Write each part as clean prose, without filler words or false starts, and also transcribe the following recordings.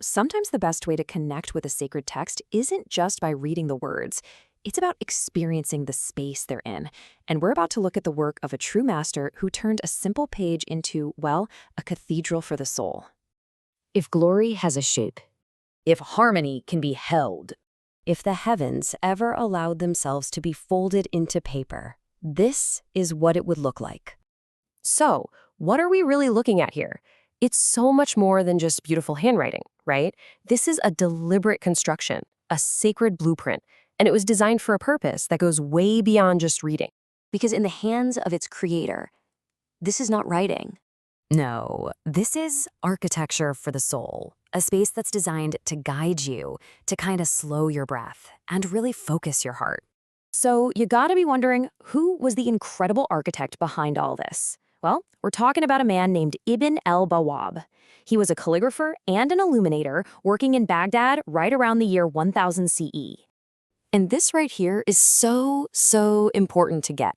Sometimes the best way to connect with a sacred text isn't just by reading the words. It's about experiencing the space they're in. And we're about to look at the work of a true master who turned a simple page into, well, a cathedral for the soul. If glory has a shape, if harmony can be held, if the heavens ever allowed themselves to be folded into paper, this is what it would look like. So, what are we really looking at here? It's so much more than just beautiful handwriting, right? This is a deliberate construction, a sacred blueprint, and it was designed for a purpose that goes way beyond just reading. Because in the hands of its creator, this is not writing. No, this is architecture for the soul, a space that's designed to guide you, to kind of slow your breath, and really focus your heart. So you gotta be wondering, who was the incredible architect behind all this? Well, we're talking about a man named Ibn al-Bawwab. He was a calligrapher and an illuminator working in Baghdad right around the year 1000 CE. And this right here is so important to get.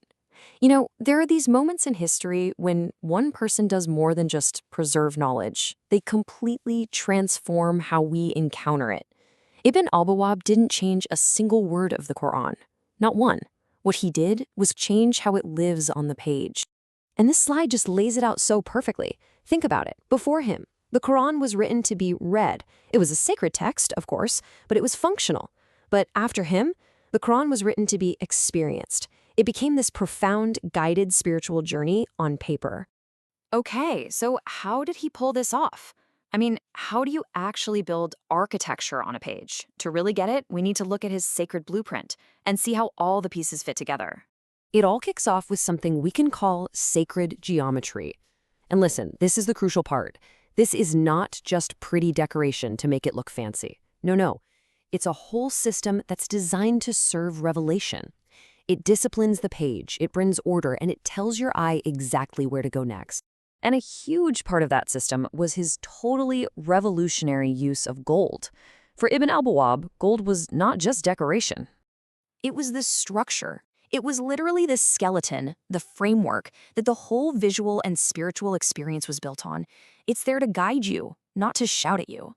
There are these moments in history when one person does more than just preserve knowledge. They completely transform how we encounter it. Ibn al-Bawwab didn't change a single word of the Quran. Not one. What he did was change how it lives on the page. And this slide just lays it out so perfectly. Think about it. Before him, the Quran was written to be read. It was a sacred text, of course, but it was functional. But after him, the Quran was written to be experienced. It became this profound, guided spiritual journey on paper. Okay, so how did he pull this off? How do you actually build architecture on a page? To really get it, we need to look at his sacred blueprint and see how all the pieces fit together. It all kicks off with something we can call sacred geometry. And listen, this is the crucial part. This is not just pretty decoration to make it look fancy. No. It's a whole system that's designed to serve revelation. It disciplines the page, it brings order, and it tells your eye exactly where to go next. And a huge part of that system was his totally revolutionary use of gold. For Ibn al-Bawwab, gold was not just decoration. It was the structure. It was literally the skeleton, the framework, that the whole visual and spiritual experience was built on. It's there to guide you, not to shout at you.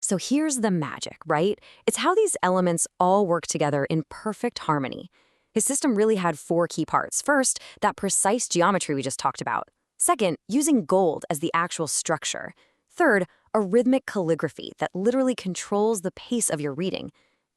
So here's the magic, right? It's how these elements all work together in perfect harmony. His system really had 4 key parts. First, that precise geometry we just talked about. Second, using gold as the actual structure. Third, a rhythmic calligraphy that literally controls the pace of your reading.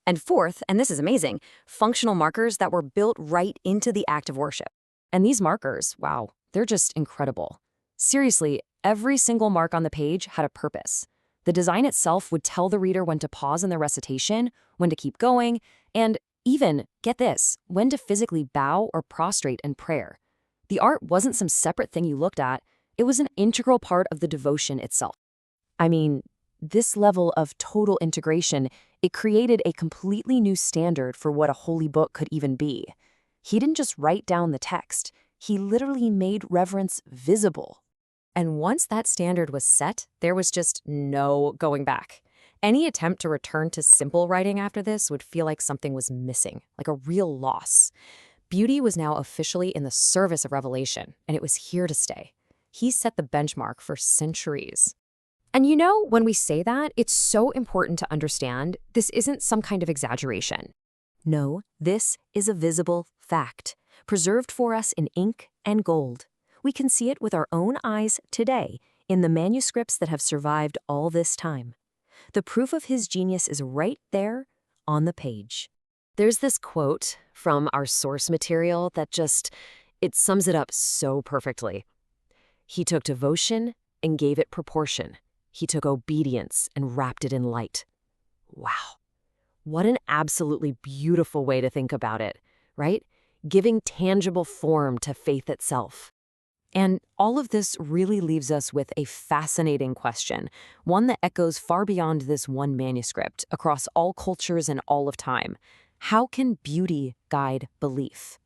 And fourth, and this is amazing, functional markers that were built right into the act of worship. And these markers, wow, they're just incredible. Seriously, every single mark on the page had a purpose. The design itself would tell the reader when to pause in the recitation, when to keep going, and even, get this, when to physically bow or prostrate in prayer. The art wasn't some separate thing you looked at, it was an integral part of the devotion itself. This level of total integration, it created a completely new standard for what a holy book could even be. He didn't just write down the text, he literally made reverence visible. And once that standard was set, there was just no going back. Any attempt to return to simple writing after this would feel like something was missing, like a real loss. Beauty was now officially in the service of revelation, and it was here to stay. He set the benchmark for centuries. And when we say that, it's so important to understand this isn't some kind of exaggeration. No, this is a visible fact, preserved for us in ink and gold. We can see it with our own eyes today in the manuscripts that have survived all this time. The proof of his genius is right there on the page. There's this quote from our source material that it sums it up so perfectly. He took devotion and gave it proportion. He took obedience and wrapped it in light. Wow. What an absolutely beautiful way to think about it, right? Giving tangible form to faith itself. And all of this really leaves us with a fascinating question, one that echoes far beyond this one manuscript, across all cultures and all of time. How can beauty guide belief?